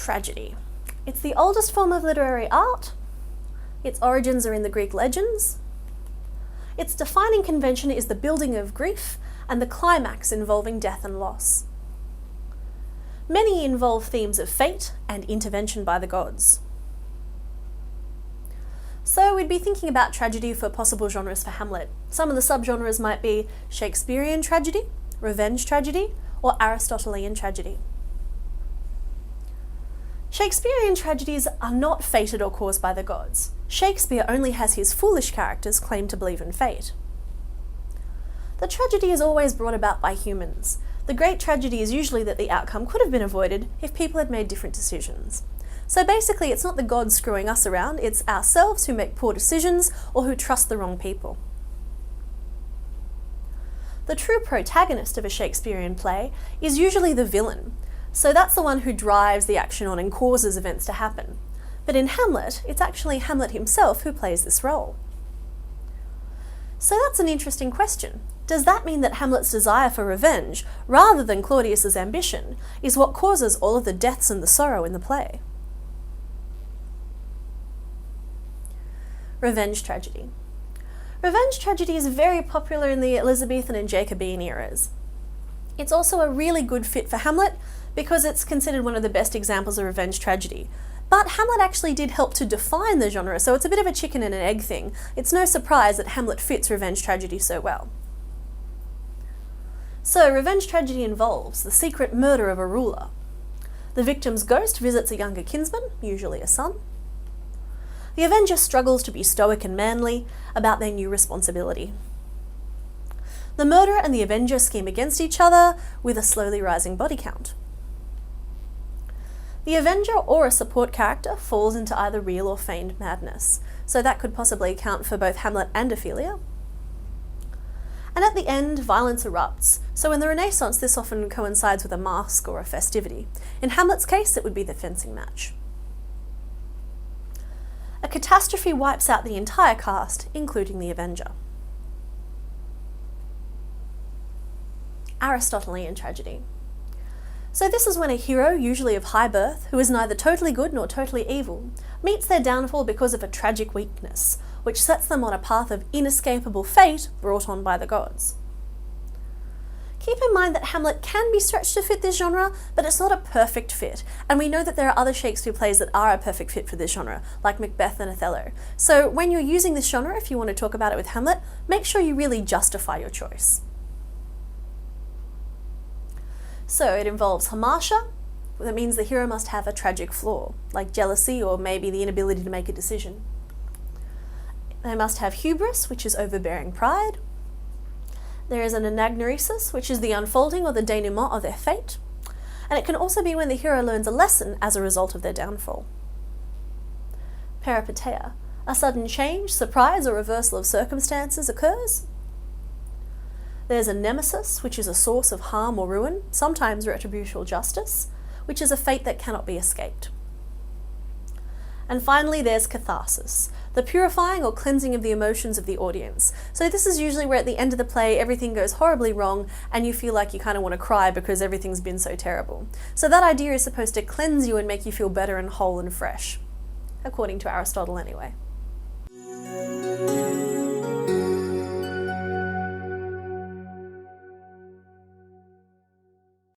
tragedy. It's the oldest form of literary art. Its origins are in the Greek legends. Its defining convention is the building of grief and the climax involving death and loss. Many involve themes of fate and intervention by the gods. So we'd be thinking about tragedy for possible genres for Hamlet. Some of the subgenres might be Shakespearean tragedy, revenge tragedy, or Aristotlean tragedy. Shakespearean tragedies are not fated or caused by the gods. Shakespeare only has his foolish characters claim to believe in fate. The tragedy is always brought about by humans. The great tragedy is usually that the outcome could have been avoided if people had made different decisions. So basically, it's not the gods screwing us around, it's ourselves who make poor decisions or who trust the wrong people. The true protagonist of a Shakespearean play is usually the villain, so that's the one who drives the action on and causes events to happen. But in Hamlet, it's actually Hamlet himself who plays this role. So that's an interesting question. Does that mean that Hamlet's desire for revenge, rather than Claudius's ambition, is what causes all of the deaths and the sorrow in the play? Revenge tragedy. Revenge tragedy is very popular in the Elizabethan and Jacobean eras. It's also a really good fit for Hamlet because it's considered one of the best examples of revenge tragedy. But Hamlet actually did help to define the genre, so it's a bit of a chicken and an egg thing. It's no surprise that Hamlet fits revenge tragedy so well. So, revenge tragedy involves the secret murder of a ruler. The victim's ghost visits a younger kinsman, usually a son. The avenger struggles to be stoic and manly about their new responsibility. The murderer and the avenger scheme against each other with a slowly rising body count. The avenger or a support character falls into either real or feigned madness, so that could possibly account for both Hamlet and Ophelia. And at the end, violence erupts, so in the Renaissance this often coincides with a masque or a festivity. In Hamlet's case, it would be the fencing match. A catastrophe wipes out the entire cast, including the avenger. Aristotlean tragedy. So this is when a hero, usually of high birth, who is neither totally good nor totally evil, meets their downfall because of a tragic weakness, which sets them on a path of inescapable fate brought on by the gods. Keep in mind that Hamlet can be stretched to fit this genre, but it's not a perfect fit, and we know that there are other Shakespeare plays that are a perfect fit for this genre, like Macbeth and Othello. So when you're using this genre, if you want to talk about it with Hamlet, make sure you really justify your choice. So it involves hamartia. That means the hero must have a tragic flaw, like jealousy or maybe the inability to make a decision. They must have hubris, which is overbearing pride. There is an anagnoresis, which is the unfolding or the denouement of their fate. And it can also be when the hero learns a lesson as a result of their downfall. Peripeteia. A sudden change, surprise, or reversal of circumstances occurs. There's a nemesis, which is a source of harm or ruin, sometimes retributional justice, which is a fate that cannot be escaped. And finally, there's catharsis, the purifying or cleansing of the emotions of the audience. So this is usually where at the end of the play, everything goes horribly wrong and you feel like you kind of want to cry because everything's been so terrible. So that idea is supposed to cleanse you and make you feel better and whole and fresh, according to Aristotle anyway.